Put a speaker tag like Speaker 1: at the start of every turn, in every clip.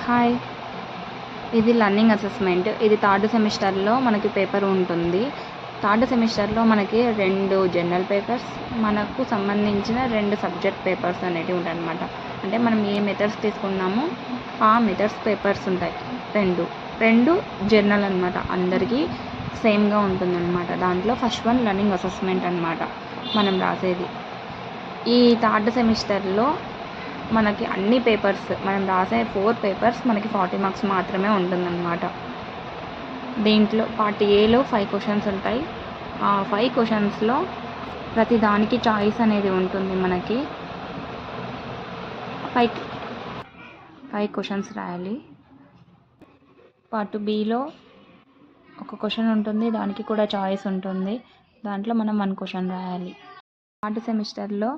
Speaker 1: Hi, ఇది learning assessment. ఇది third సెమిస్టర్లో మనకి పేపర్ ఉంటుంది. థర్డ్ సెమిస్టర్లో మనకి 2 జనరల్ పేపర్స్, మనకు సంబంధించిన 2 సబ్జెక్ట్ పేపర్స్ అనేటివి ఉంటాయి అన్నమాట. అంటే మనం ఏ మెథడ్స్ తీసుకున్నామో ఆ మెథడ్స్ పేపర్స్ ఉంటాయి. రెండు జనరల్ అనమాట, అందరికీ సేమ్గా ఉంటుందన్నమాట. దాంట్లో ఫస్ట్ వన్ లర్నింగ్ అసెస్మెంట్ అనమాట మనం రాసేది. ఈ థర్డ్ సెమిస్టర్లో మనకి అన్ని పేపర్స్, మనం రాసే 4 పేపర్స్ మనకి 40 మార్క్స్ మాత్రమే ఉంటుందన్నమాట. దీంట్లో పార్ట్ ఏలో 5 క్వశ్చన్స్ ఉంటాయి. ఆ 5 క్వశ్చన్స్లో ప్రతి దానికి చాయిస్ అనేది ఉంటుంది. మనకి 5 క్వశ్చన్స్ రాయాలి. పార్ట్ బిలో ఒక క్వశ్చన్ ఉంటుంది, దానికి కూడా చాయిస్ ఉంటుంది. దాంట్లో మనం 1 క్వశ్చన్ రాయాలి. థర్డ్ సెమిస్టర్లో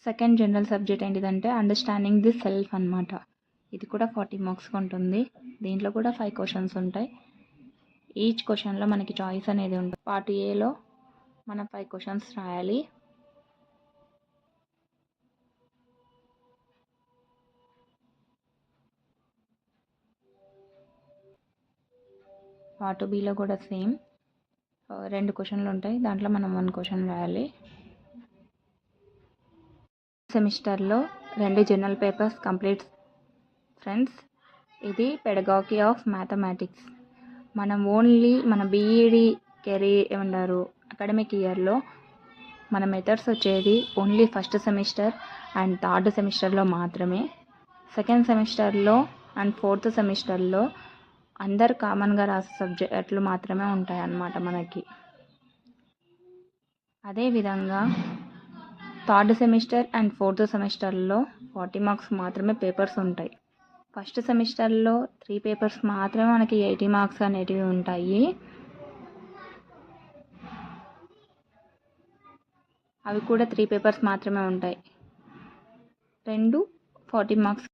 Speaker 1: సెకండ్ జనరల్ సబ్జెక్ట్ ఏంటిదంటే అండర్స్టాండింగ్ ది సెల్ఫ్ అనమాట. ఇది కూడా 40 మార్క్స్కి ఉంటుంది. దీంట్లో కూడా 5 క్వశ్చన్స్ ఉంటాయి. ఈచ్ క్వశ్చన్లో మనకి చాయిస్ అనేది ఉంటుంది. పార్ట్ ఏలో మనం 5 క్వశ్చన్స్ రాయాలి. పార్ట్ బిలో కూడా సేమ్ 2 క్వశ్చన్లు ఉంటాయి. దాంట్లో మనం 1 క్వశ్చన్ రాయాలి. సెమిస్టర్లో 2 జనరల్ పేపర్స్ కంప్లీట్ ఫ్రెండ్స్. ఇది పెడగాగీ ఆఫ్ మ్యాథమెటిక్స్. మనం ఓన్లీ మన బీఈడి అకాడమిక్ ఇయర్లో మన మెథడ్స్ వచ్చేది only first semester and third సెమిస్టర్లో మాత్రమే. సెకండ్ సెమిస్టర్లో అండ్ ఫోర్త్ సెమిస్టర్లో అందరు కామన్గా రాసే సబ్జెక్టులు మాత్రమే ఉంటాయి అన్నమాట మనకి. అదేవిధంగా థర్డ్ సెమిస్టర్ అండ్ ఫోర్త్ సెమిస్టర్లో 40 మార్క్స్ మాత్రమే పేపర్స్ ఉంటాయి. ఫస్ట్ సెమిస్టర్లో 3 పేపర్స్ మాత్రమే మనకి 80 మార్క్స్ అనేటివి ఉంటాయి. అవి కూడా 3 పేపర్స్ మాత్రమే ఉంటాయి. 2 40 మార్క్స్.